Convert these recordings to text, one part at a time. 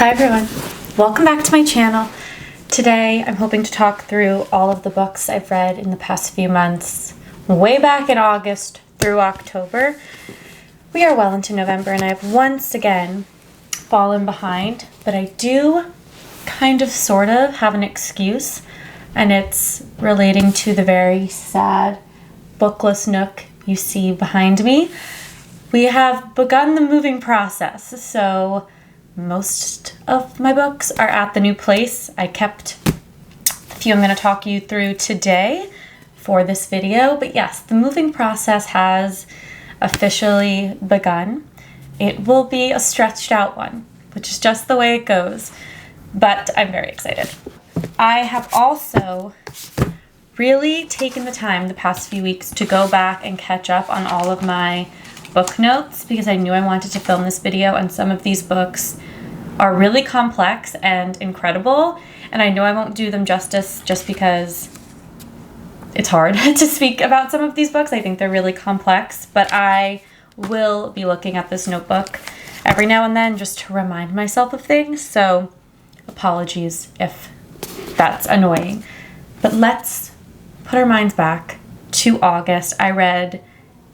Hi everyone, welcome back to my channel. Today I'm hoping to talk through all of the books I've read in the past few months, way back in August through October. We are well into November and I've once again fallen behind, but I do kind of sort of have an excuse, and it's relating to the very sad bookless nook you see behind me. We have begun the moving process, so most of my books are at the new place. I kept the few I'm going to talk you through today for this video, but yes, the moving process has officially begun. It will be a stretched out one, which is just the way it goes, but I'm very excited. I have also really taken the time the past few weeks to go back and catch up on all of my book notes because I knew I wanted to film this video, and some of these books are really complex and incredible, and I know I won't do them justice just because it's hard to speak about some of these books. I think they're really complex, but I will be looking at this notebook every now and then just to remind myself of things, so apologies if that's annoying. But let's put our minds back to August. I read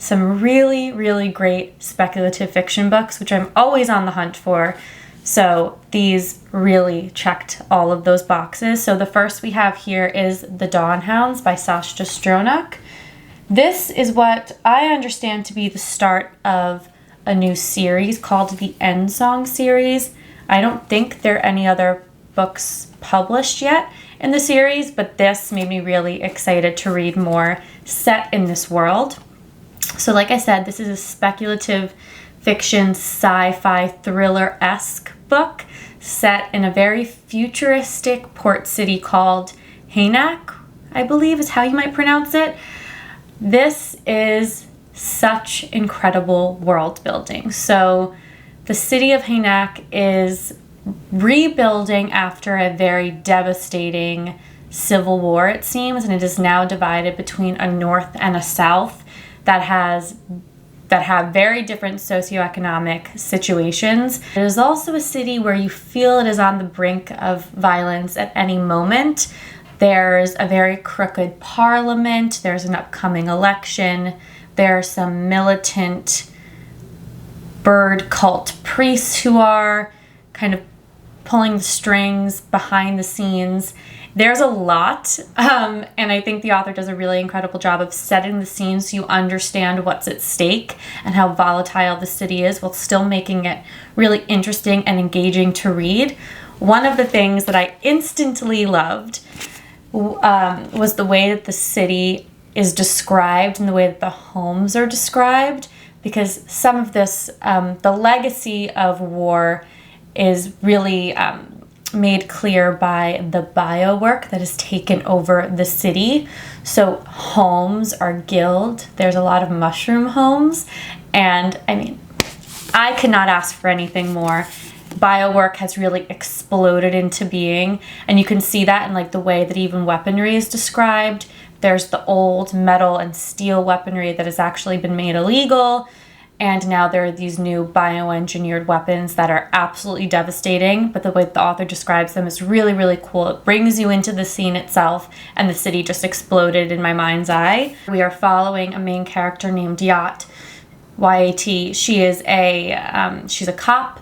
some really, really great speculative fiction books, which I'm always on the hunt for. So these really checked all of those boxes. So the first we have here is The Dawnhounds by Sascha Stronach. This is what I understand to be the start of a new series called the End Song series. I don't think there are any other books published yet in the series, but this made me really excited to read more set in this world. So like I said, this is a speculative fiction sci-fi thriller-esque book set in a very futuristic port city called Haynak, I believe is how you might pronounce it. This is such incredible world building. So the city of Haynak is rebuilding after a very devastating civil war, it seems, and it is now divided between a north and a south that have very different socioeconomic situations. It is also a city where you feel it is on the brink of violence at any moment. There's a very crooked parliament, there's an upcoming election, there are some militant bird cult priests who are kind of pulling the strings behind the scenes. There's a lot, and I think the author does a really incredible job of setting the scene so you understand what's at stake and how volatile the city is while still making it really interesting and engaging to read. One of the things that I instantly loved was the way that the city is described and the way that the homes are described, because some of this, the legacy of war is really made clear by the biowork that has taken over the city. So homes are gilled. There's a lot of mushroom homes. And I mean, I could not ask for anything more. Biowork has really exploded into being. And you can see that in like the way that even weaponry is described. There's the old metal and steel weaponry that has actually been made illegal. And now there are these new bioengineered weapons that are absolutely devastating, but the way the author describes them is really, really cool. It brings you into the scene itself, and the city just exploded in my mind's eye. We are following a main character named Yat, Y-A-T. She is she's a cop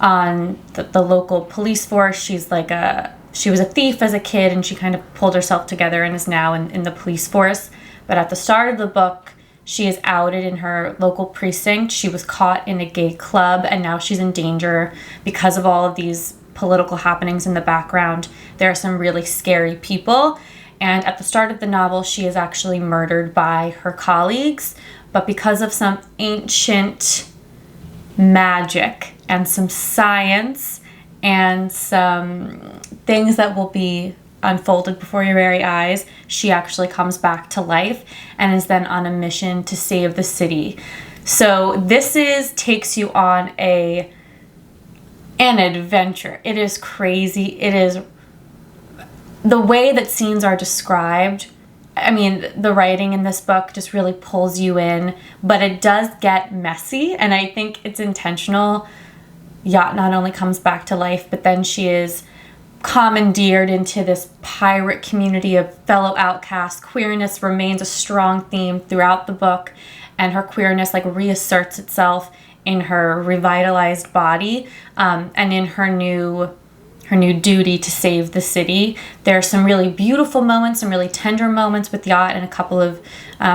on the local police force. She was a thief as a kid, and she kind of pulled herself together and is now in the police force. But at the start of the book, she is outed in her local precinct. She was caught in a gay club, and now she's in danger because of all of these political happenings in the background. There are some really scary people. And at the start of the novel, she is actually murdered by her colleagues. But because of some ancient magic and some science and some things that will be unfolded before your very eyes, she actually comes back to life and is then on a mission to save the city. So this takes you on an adventure. It is crazy. It is the way that scenes are described. I mean, the writing in this book just really pulls you in, but it does get messy, and I think it's intentional yacht not only comes back to life, but then she is commandeered into this pirate community of fellow outcasts. Queerness remains a strong theme throughout the book, and her queerness like reasserts itself in her revitalized body, and in her new duty to save the city. There are some really beautiful moments, some really tender moments with Yacht, and a couple of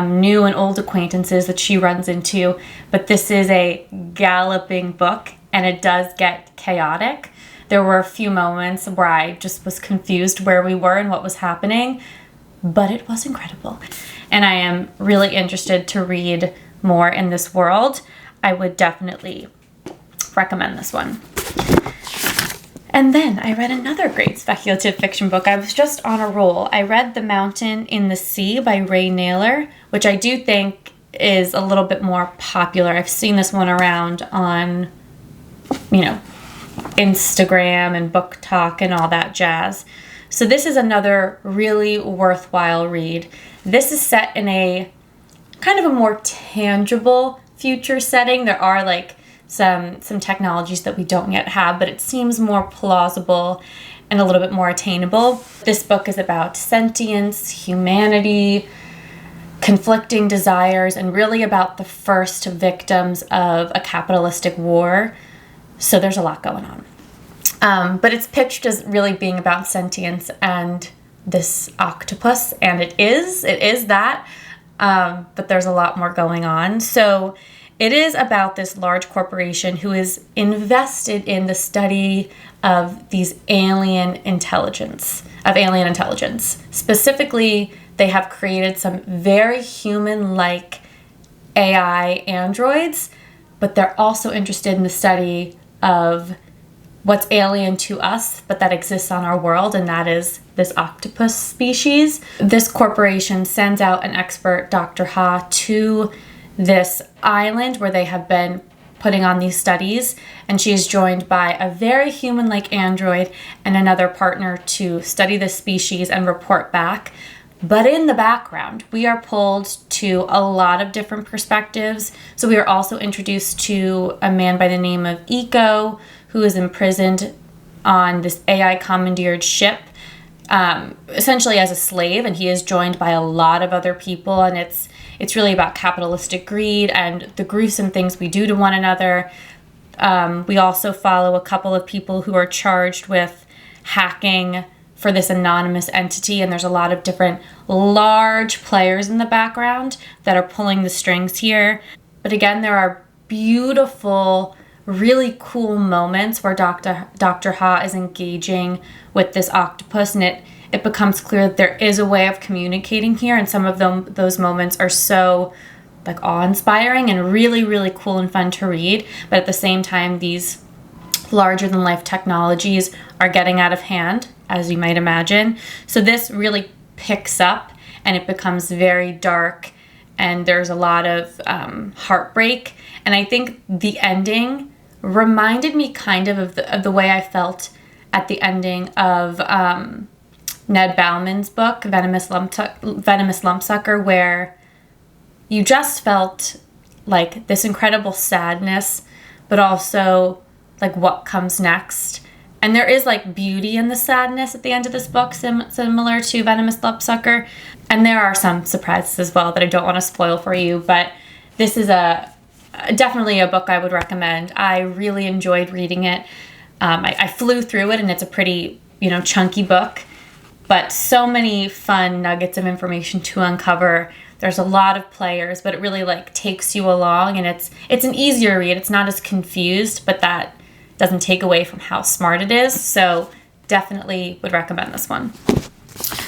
new and old acquaintances that she runs into. But this is a galloping book, and it does get chaotic. There were a few moments where I just was confused where we were and what was happening, but it was incredible. And I am really interested to read more in this world. I would definitely recommend this one. And then I read another great speculative fiction book. I was just on a roll. I read The Mountain in the Sea by Ray Nayler, which I do think is a little bit more popular. I've seen this one around on, Instagram and Book Talk and all that jazz. So this is another really worthwhile read. This is set in a kind of a more tangible future setting. There are like some technologies that we don't yet have, but it seems more plausible and a little bit more attainable. This book is about sentience, humanity, conflicting desires, and really about the first victims of a capitalistic war. So there's a lot going on. But it's pitched as really being about sentience and this octopus, and it is that, but there's a lot more going on. So it is about this large corporation who is invested in the study of these alien intelligence. Specifically, they have created some very human-like AI androids, but they're also interested in the study of what's alien to us, but that exists on our world, and that is this octopus species. This corporation sends out an expert, Dr. Ha, to this island where they have been putting on these studies, and she is joined by a very human-like android and another partner to study this species and report back. But in the background, we are pulled to a lot of different perspectives. So we are also introduced to a man by the name of Eco, who is imprisoned on this AI commandeered ship, essentially as a slave, and he is joined by a lot of other people, and it's really about capitalistic greed and the gruesome things we do to one another. We also follow a couple of people who are charged with hacking for this anonymous entity, and there's a lot of different large players in the background that are pulling the strings here. But again, there are beautiful, really cool moments where Dr. Ha is engaging with this octopus, and it becomes clear that there is a way of communicating here, and some of those moments are so like awe-inspiring and really, really cool and fun to read. But at the same time, these larger-than-life technologies are getting out of hand, as you might imagine. So this really picks up, and it becomes very dark, and there's a lot of heartbreak. And I think the ending reminded me kind of the way I felt at the ending of Ned Bauman's book, Venomous Lumpsucker, where you just felt like this incredible sadness, but also like what comes next. And there is like beauty in the sadness at the end of this book, similar to Venomous Lumpsucker. And there are some surprises as well that I don't want to spoil for you, but this is definitely a book I would recommend. I really enjoyed reading it. I flew through it, and it's a pretty, chunky book, but so many fun nuggets of information to uncover. There's a lot of players, but it really like takes you along, and it's an easier read. It's not as confused, but that doesn't take away from how smart it is. So definitely would recommend this one.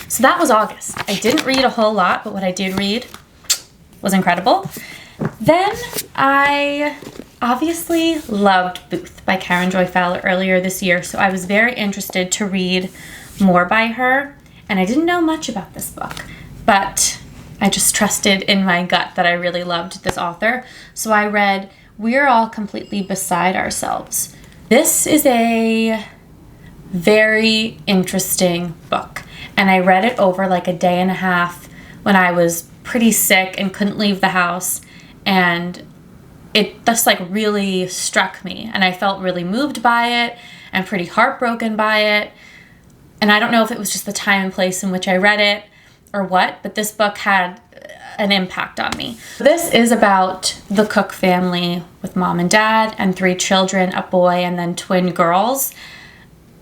So that was August. I didn't read a whole lot, but what I did read was incredible. Then I obviously loved Booth by Karen Joy Fowler earlier this year, so I was very interested to read more by her, and I didn't know much about this book, but I just trusted in my gut that I really loved this author. So I read We're All Completely Beside Ourselves. This is a very interesting book, and I read it over like a day and a half when I was pretty sick and couldn't leave the house, and it just like really struck me, and I felt really moved by it and pretty heartbroken by it. And I don't know if it was just the time and place in which I read it or what, but this book had an impact on me. This is about the Cook family with mom and dad and 3 children, a boy and then twin girls.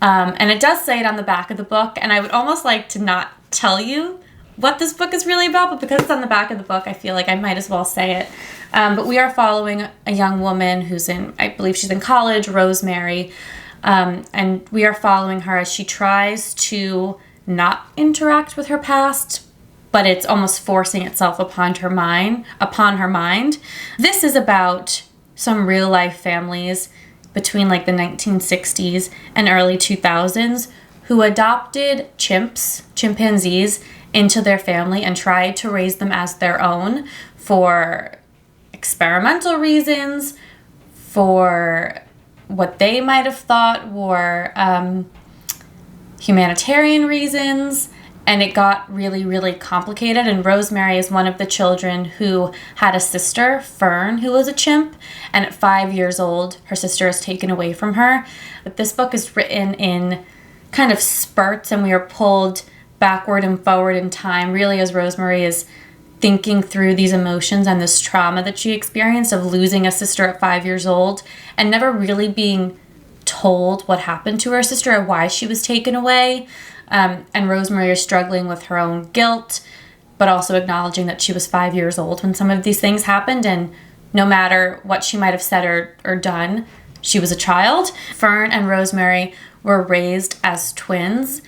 And it does say it on the back of the book, and I would almost like to not tell you what this book is really about, but because it's on the back of the book, I feel like I might as well say it. But we are following a young woman who's I believe she's in college, Rosemary, and we are following her as she tries to not interact with her past, but it's almost forcing itself upon her mind. This is about some real life families between like the 1960s and early 2000s who adopted chimpanzees into their family and tried to raise them as their own for experimental reasons, for what they might have thought were humanitarian reasons, and it got really, really complicated. And Rosemary is one of the children who had a sister, Fern, who was a chimp, and at 5 years old, her sister is taken away from her. But this book is written in kind of spurts, and we are pulled backward and forward in time, really, as Rosemary is thinking through these emotions and this trauma that she experienced of losing a sister at 5 years old and never really being told what happened to her sister or why she was taken away. And Rosemary is struggling with her own guilt, but also acknowledging that she was 5 years old when some of these things happened, and no matter what she might have said or done, she was a child. Fern and Rosemary were raised as twins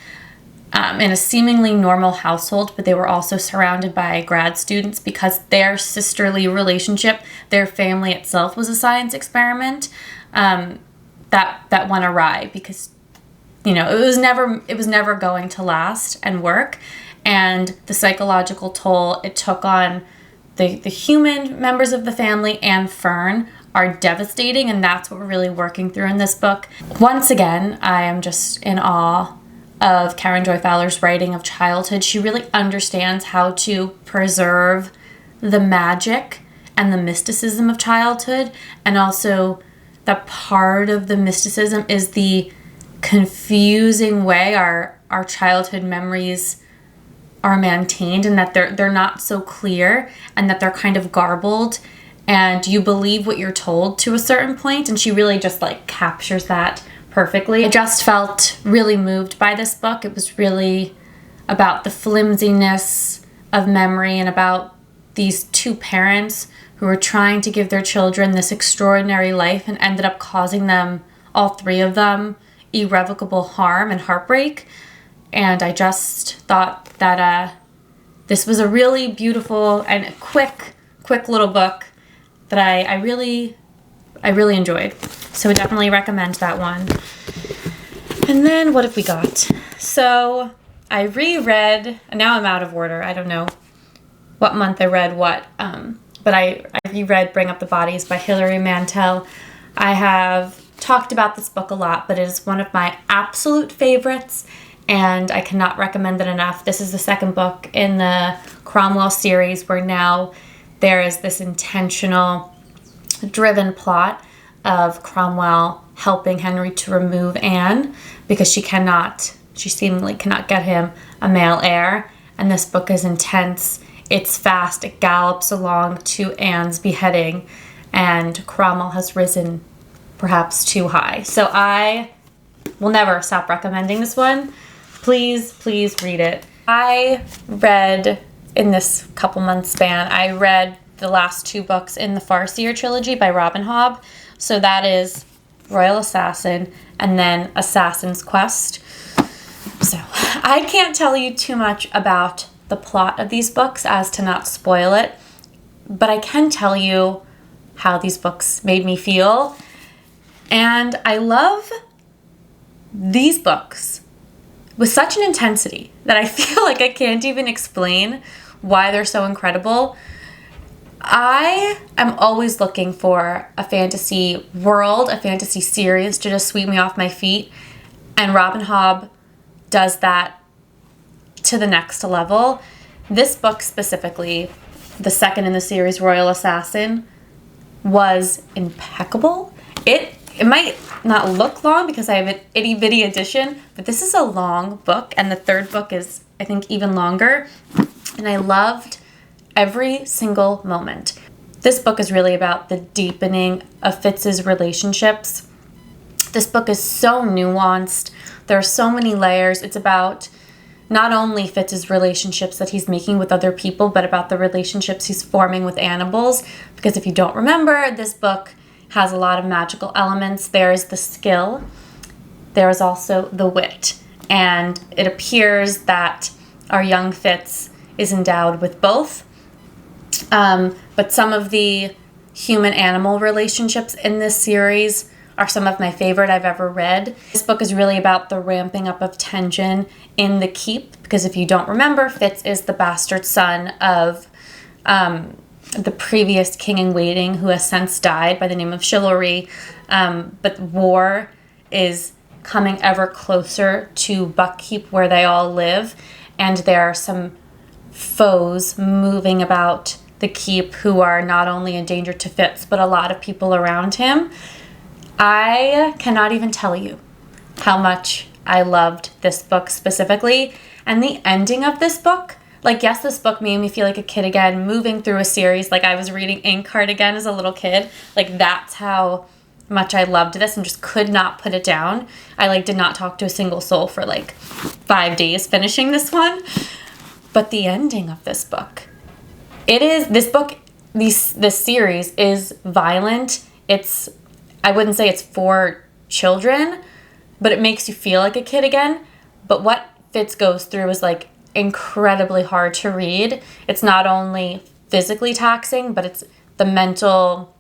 in a seemingly normal household, but they were also surrounded by grad students because their sisterly relationship, their family itself, was a science experiment that went awry because, you know, it was never going to last and work. And the psychological toll it took on the human members of the family and Fern are devastating, and that's what we're really working through in this book. Once again, I am just in awe of Karen Joy Fowler's writing of childhood. She really understands how to preserve the magic and the mysticism of childhood, and also that part of the mysticism is the confusing way our childhood memories are maintained, and that they're not so clear, and that they're kind of garbled, and you believe what you're told to a certain point, and she really just like captures that perfectly. I just felt really moved by this book. It was really about the flimsiness of memory and about these 2 parents who were trying to give their children this extraordinary life and ended up causing them, all 3 of them, irrevocable harm and heartbreak. And I just thought that this was a really beautiful and quick little book that I really enjoyed. So I definitely recommend that one. And then what have we got? So I reread, and now I'm out of order. I don't know what month I read what, but I reread Bring Up the Bodies by Hilary Mantel. I have talked about this book a lot, but it is one of my absolute favorites, and I cannot recommend it enough. This is the 2nd book in the Cromwell series, where now there is this intentional, driven plot of Cromwell helping Henry to remove Anne because she seemingly cannot get him a male heir. And this book is intense. It's fast. It gallops along to Anne's beheading, and Cromwell has risen perhaps too high. So I will never stop recommending this one. Please read it. I read, in this couple months span, I read the last 2 books in the Farseer trilogy by Robin Hobb. So that is Royal Assassin and then Assassin's Quest. So I can't tell you too much about the plot of these books as to not spoil it, but I can tell you how these books made me feel. And I love these books with such an intensity that I feel like I can't even explain why they're so incredible. I am always looking for a fantasy world, a fantasy series to just sweep me off my feet. And Robin Hobb does that to the next level. This book specifically, the 2nd in the series, Royal Assassin, was impeccable. It might not look long because I have an itty bitty edition, but this is a long book, and the third book is, I think, even longer. And I loved every single moment. This book is really about the deepening of Fitz's relationships. This book is so nuanced. There are so many layers. It's about not only Fitz's relationships that he's making with other people, but about the relationships he's forming with animals. Because if you don't remember, this book has a lot of magical elements. There's the skill. There's also the wit. And it appears that our young Fitz is endowed with both. But some of the human-animal relationships in this series are some of my favorite I've ever read. This book is really about the ramping up of tension in the keep, because if you don't remember, Fitz is the bastard son of the previous king-in-waiting who has since died by the name of Hilary. But war is coming ever closer to Buckkeep where they all live, and there are some foes moving about the keep who are not only in danger to Fitz, but a lot of people around him. I cannot even tell you how much I loved this book specifically. And the ending of this book, like, yes, this book made me feel like a kid again, moving through a series like I was reading Inkheart again as a little kid. Like, that's how much I loved this and just could not put it down. I, did not talk to a single soul for, 5 days finishing this one. But the ending of this book, this series is violent. I wouldn't say it's for children, but it makes you feel like a kid again. But what Fitz goes through is incredibly hard to read. It's not only physically taxing, but it's the mental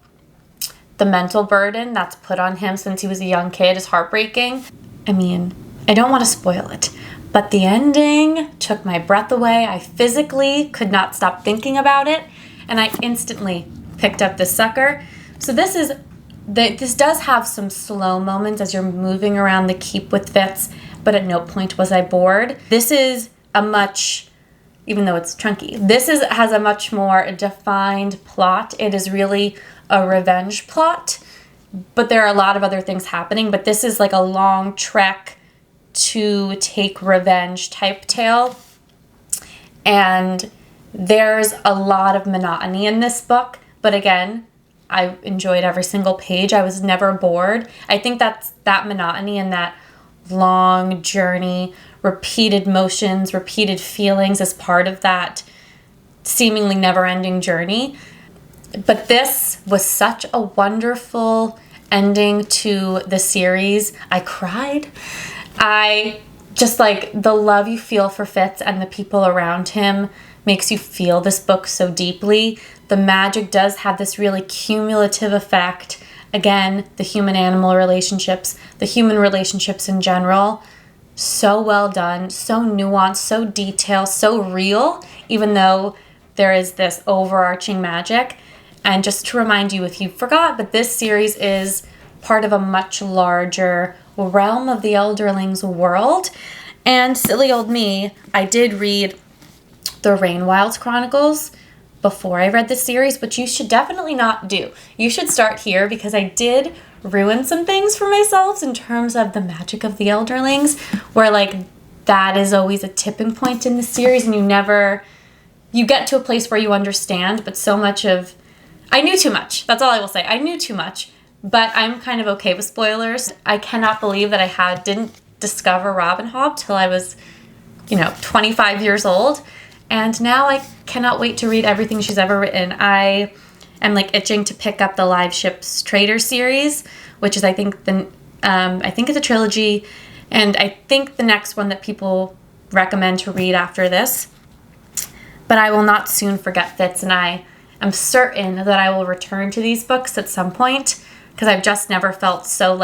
burden that's put on him since he was a young kid is heartbreaking. I mean, I don't want to spoil it, but the ending took my breath away. I physically could not stop thinking about it, and I instantly picked up this sucker. So this does have some slow moments as you're moving around the keep with Fitz, but at no point was I bored. This is even though it's chunky, has a much more defined plot. It is really a revenge plot, but there are a lot of other things happening, but this is a long trek to take revenge type tale. And there's a lot of monotony in this book, but again, I enjoyed every single page. I was never bored. I think that monotony and that long journey, repeated motions, repeated feelings is part of that seemingly never-ending journey. But this was such a wonderful ending to the series. I cried. I just the love you feel for Fitz and the people around him makes you feel this book so deeply. The magic does have this really cumulative effect. Again, the human-animal relationships, the human relationships in general, so well done, so nuanced, so detailed, so real, even though there is this overarching magic. And just to remind you, if you forgot, but this series is part of a much larger realm of the Elderlings world. And silly old me, I did read the Rainwilds Chronicles before I read this series, which you should definitely not do. You should start here because I did ruin some things for myself in terms of the magic of the Elderlings, where that is always a tipping point in the series, and you get to a place where you understand, but I knew too much. That's all I will say. I knew too much, but I'm kind of okay with spoilers. I cannot believe that I didn't discover Robin Hobb till I was, 25 years old. And now I cannot wait to read everything she's ever written. I am itching to pick up the Live Ships Trader series, which is I think it's a trilogy, and I think the next one that people recommend to read after this. But I will not soon forget Fitz, and I am certain that I will return to these books at some point because I've just never felt so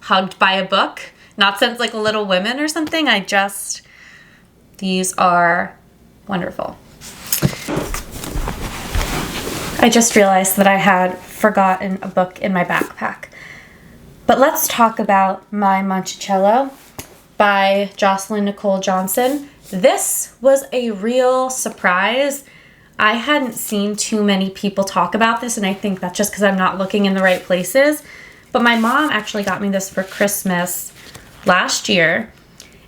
hugged by a book. Not since Little Women or something. These are wonderful. I just realized that I had forgotten a book in my backpack. But let's talk about My Monticello by Jocelyn Nicole Johnson. This was a real surprise. I hadn't seen too many people talk about this, and I think that's just because I'm not looking in the right places. But my mom actually got me this for Christmas last year,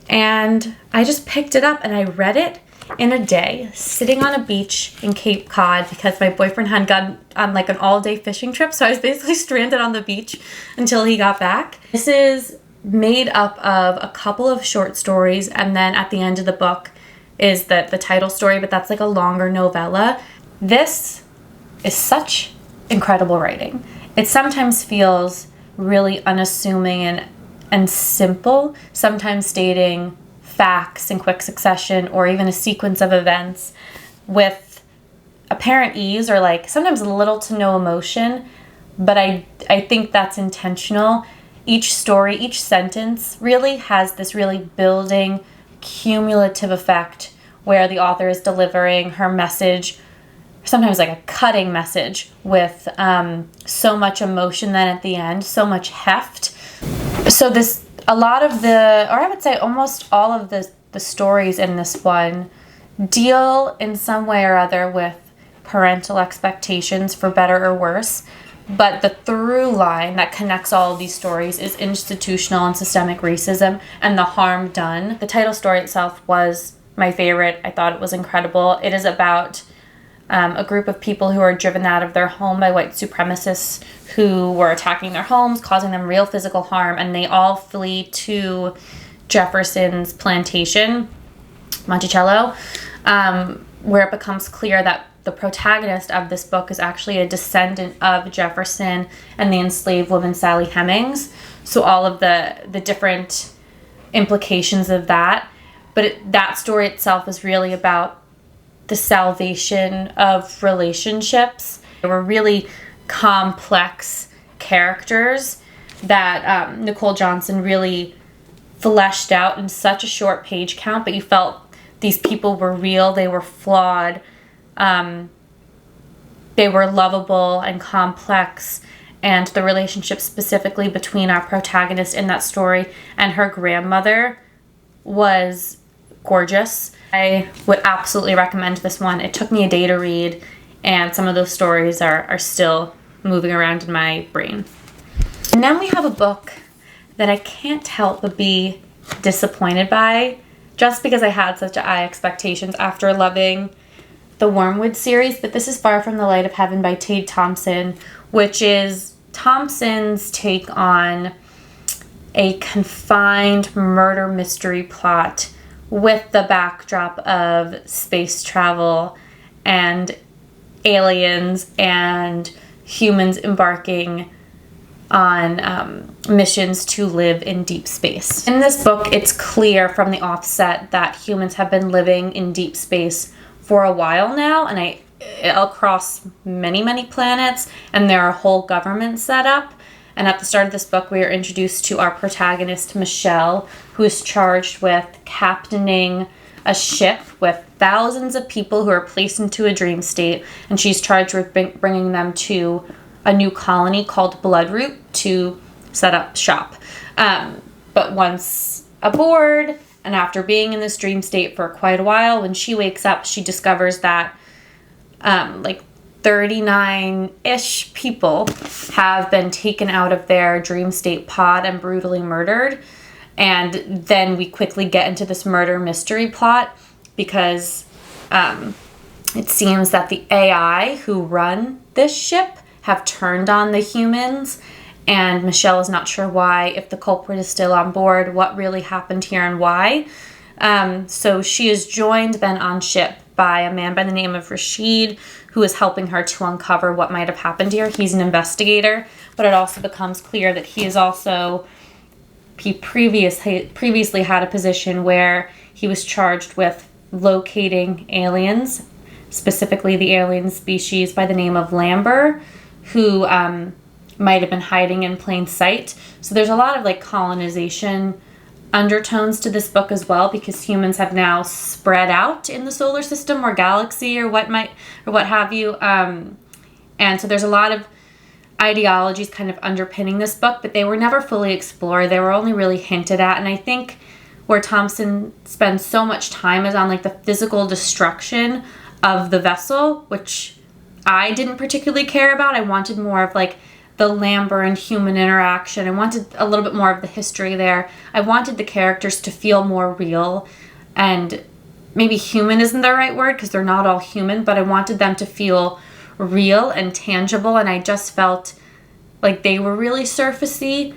and I just picked it up and I read it in a day, sitting on a beach in Cape Cod because my boyfriend had gone on like an all-day fishing trip, so I was basically stranded on the beach until he got back. This is made up of a couple of short stories, and then at the end of the book is the title story, but that's like a longer novella. This is such incredible writing. It sometimes feels really unassuming and simple, sometimes stating facts in quick succession or even a sequence of events with apparent ease or like sometimes little to no emotion, but I think that's intentional. Each story, each sentence really has this really building cumulative effect where the author is delivering her message, sometimes like a cutting message with so much emotion then at the end, so much heft. So I would say almost all of the stories in this one deal in some way or other with parental expectations for better or worse. But the through line that connects all of these stories is institutional and systemic racism and the harm done. The title story itself was my favorite. I thought it was incredible. It is about a group of people who are driven out of their home by white supremacists who were attacking their homes, causing them real physical harm, and they all flee to Jefferson's plantation, Monticello, where it becomes clear that the protagonist of this book is actually a descendant of Jefferson and the enslaved woman Sally Hemings. So all of the different implications of that. But that story itself is really about the salvation of relationships. They were really complex characters that Nicole Johnson really fleshed out in such a short page count, but you felt these people were real, they were flawed, they were lovable and complex, and the relationship specifically between our protagonist in that story and her grandmother was gorgeous. I would absolutely recommend this one. It took me a day to read, and some of those stories are still moving around in my brain. And then we have a book that I can't help but be disappointed by, just because I had such high expectations after loving the Wormwood series, but this is Far From the Light of Heaven by Tade Thompson, which is Thompson's take on a confined murder mystery plot with the backdrop of space travel and aliens and humans embarking on missions to live in deep space. In this book, it's clear from the offset that humans have been living in deep space for a while now, and across many planets, and there are whole governments set up. And at the start of this book, we are introduced to our protagonist, Michelle, who is charged with captaining a ship with thousands of people who are placed into a dream state, and she's charged with bringing them to a new colony called Bloodroot to set up shop. But once aboard, and after being in this dream state for quite a while, when she wakes up, she discovers that 39-ish people have been taken out of their dream state pod and brutally murdered. And then we quickly get into this murder mystery plot because it seems that the AI who run this ship have turned on the humans, and Michelle is not sure why, if the culprit is still on board, what really happened here and why. So she is joined then on ship by a man by the name of Rashid, who is helping her to uncover what might have happened here. He's an investigator, but it also becomes clear that he previously had a position where he was charged with locating aliens, specifically the alien species by the name of Lamber, who might have been hiding in plain sight. So there's a lot of colonization undertones to this book as well, because humans have now spread out in the solar system or galaxy or what have you. And so there's a lot of ideologies kind of underpinning this book, but they were never fully explored. They were only really hinted at. And I think where Thompson spends so much time is on the physical destruction of the vessel, which I didn't particularly care about. I wanted more of like the Lambert and human interaction. I wanted a little bit more of the history there. I wanted the characters to feel more real, and maybe human isn't the right word because they're not all human, but I wanted them to feel real and tangible, and I just felt like they were really surfacey.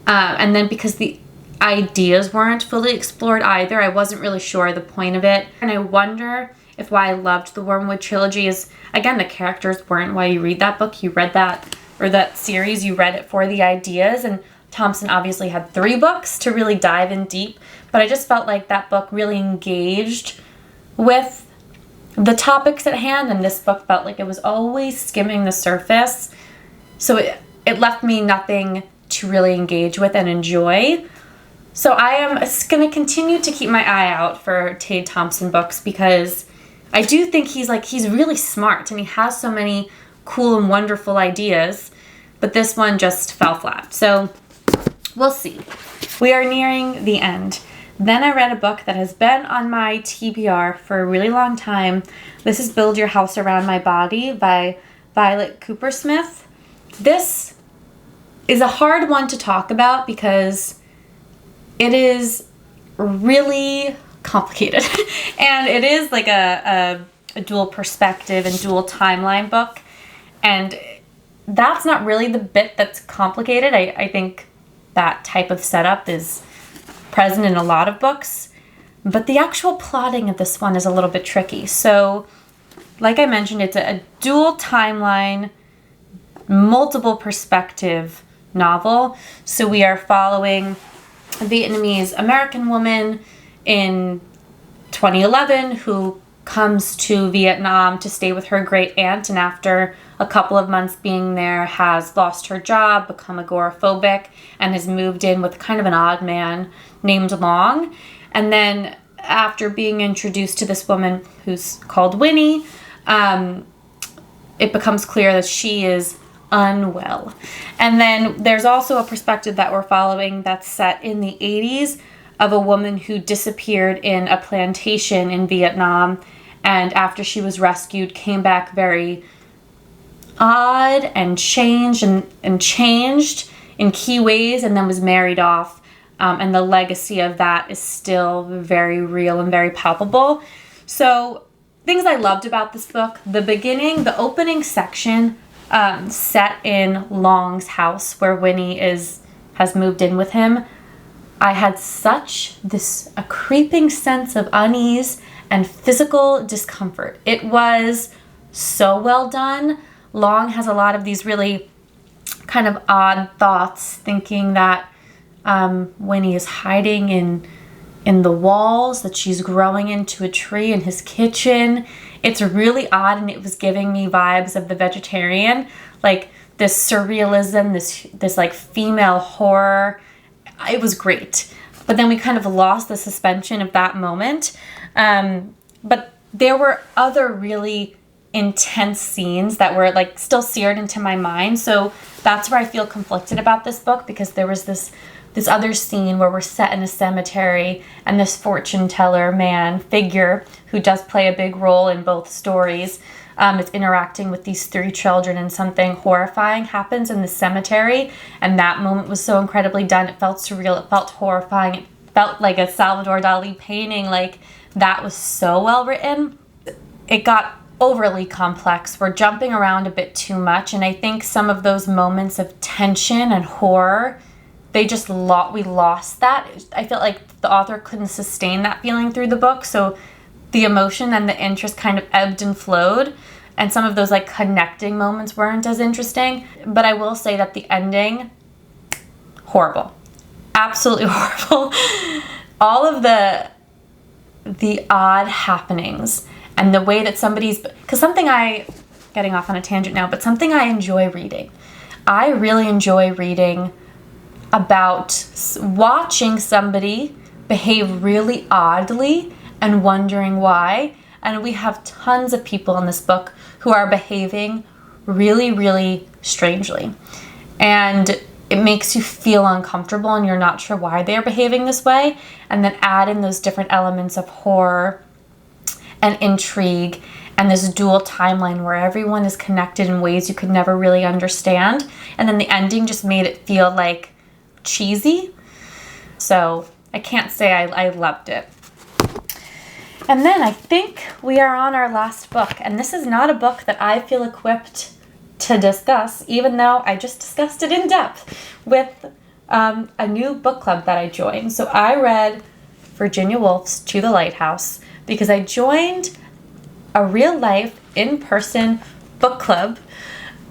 And then because the ideas weren't fully explored either, I wasn't really sure the point of it. And I wonder if why I loved the Wormwood trilogy is, again, the characters weren't why you read that book. You read that, or that series, you read it for the ideas. And Thompson obviously had 3 books to really dive in deep, but I just felt like that book really engaged with the topics at hand, and this book felt like it was always skimming the surface. So it left me nothing to really engage with and enjoy. So I am going to continue to keep my eye out for Tade Thompson books, because I do think he's really smart and he has so many cool and wonderful ideas, but this one just fell flat. So we'll see. We are nearing the end. Then I read a book that has been on my TBR for a really long time. This is Build Your House Around My Body by Violet Kupersmith. This is a hard one to talk about because it is really complicated. And it is like a dual perspective and dual timeline book. And that's not really the bit that's complicated. I think that type of setup is present in a lot of books, but the actual plotting of this one is a little bit tricky. So, like I mentioned, it's a dual timeline, multiple perspective novel. So we are following a Vietnamese American woman in 2011 who comes to Vietnam to stay with her great aunt, and after a couple of months being there has lost her job, become agoraphobic, and has moved in with kind of an odd man named Long. And then after being introduced to this woman who's called Winnie, it becomes clear that she is unwell. And then there's also a perspective that we're following that's set in the 80s of a woman who disappeared in a plantation in Vietnam, and after she was rescued came back very odd and changed in key ways, and then was married off. And the legacy of that is still very real and very palpable. So things I loved about this book: the beginning, the opening section, set in Long's house where Winnie has moved in with him. I had such a creeping sense of unease and physical discomfort. It was so well done. Long has a lot of these really kind of odd thoughts, thinking that Winnie is hiding in the walls, that she's growing into a tree in his kitchen. It's really odd, and it was giving me vibes of The Vegetarian, like this surrealism, this like female horror. It was great. But then we kind of lost the suspension of that moment. But there were other really intense scenes that were like still seared into my mind. So that's where I feel conflicted about this book, because there was this other scene where we're set in a cemetery, and this fortune teller man figure, who does play a big role in both stories, is interacting with these 3 children, and something horrifying happens in the cemetery. And that moment was so incredibly done. It felt surreal. It felt horrifying. It felt like a Salvador Dali painting. Like, that was so well written. It got overly complex. We're jumping around a bit too much. And I think some of those moments of tension and horror, we lost that. I felt like the author couldn't sustain that feeling through the book. So the emotion and the interest kind of ebbed and flowed, and some of those like connecting moments weren't as interesting. But I will say that the ending, horrible. Absolutely horrible. All of the odd happenings and the way that getting off on a tangent now, but something I enjoy reading. I really enjoy reading about watching somebody behave really oddly and wondering why. And we have tons of people in this book who are behaving really, really strangely. And it makes you feel uncomfortable, and you're not sure why they're behaving this way. And then add in those different elements of horror and intrigue and this dual timeline where everyone is connected in ways you could never really understand. And then the ending just made it feel like cheesy. So I can't say I loved it. And then I think we are on our last book. And this is not a book that I feel equipped to discuss, even though I just discussed it in depth with a new book club that I joined. So I read Virginia Woolf's To the Lighthouse because I joined a real life in-person book club,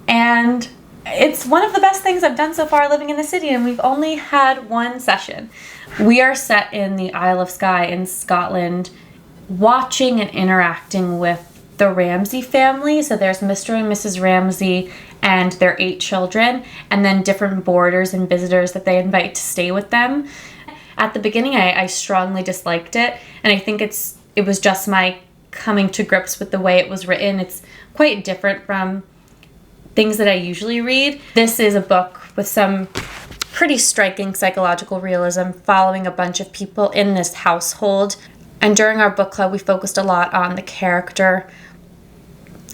and it's one of the best things I've done so far living in the city, and we've only had one session. We are set in the Isle of Skye in Scotland, watching and interacting with the Ramsay family. So there's Mr. and Mrs. Ramsay and their 8 children, and then different boarders and visitors that they invite to stay with them. At the beginning, I strongly disliked it, and I think it was just my coming to grips with the way it was written. It's quite different from things that I usually read. This is a book with some pretty striking psychological realism following a bunch of people in this household. And during our book club, we focused a lot on the character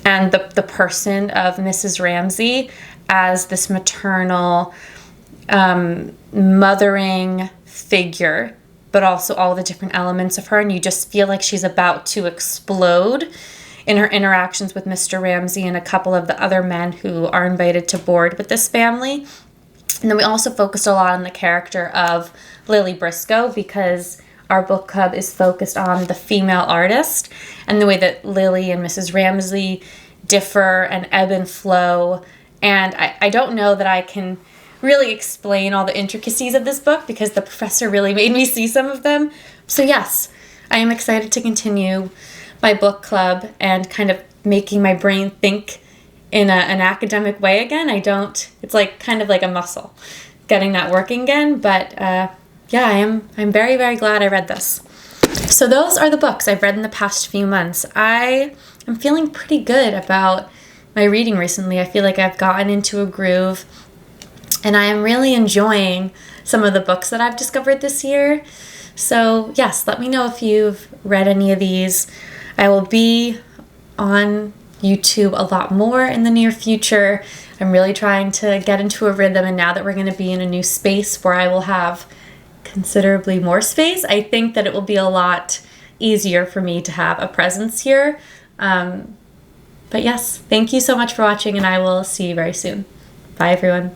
and the person of Mrs. Ramsay as this maternal, mothering figure, but also all the different elements of her. And you just feel like she's about to explode in her interactions with Mr. Ramsay and a couple of the other men who are invited to board with this family. And then we also focused a lot on the character of Lily Briscoe, because our book club is focused on the female artist and the way that Lily and Mrs. Ramsay differ and ebb and flow. And I don't know that I can really explain all the intricacies of this book because the professor really made me see some of them. So yes, I am excited to continue my book club and kind of making my brain think in an academic way again. It's like kind of like a muscle, getting that working again. But yeah, I'm very, very glad I read this. So those are the books I've read in the past few months. I am feeling pretty good about my reading recently. I feel like I've gotten into a groove, and I am really enjoying some of the books that I've discovered this year. So yes, let me know if you've read any of these. I will be on YouTube a lot more in the near future. I'm really trying to get into a rhythm, and now that we're going to be in a new space where I will have considerably more space, I think that it will be a lot easier for me to have a presence here. But yes, thank you so much for watching, and I will see you very soon. Bye, everyone.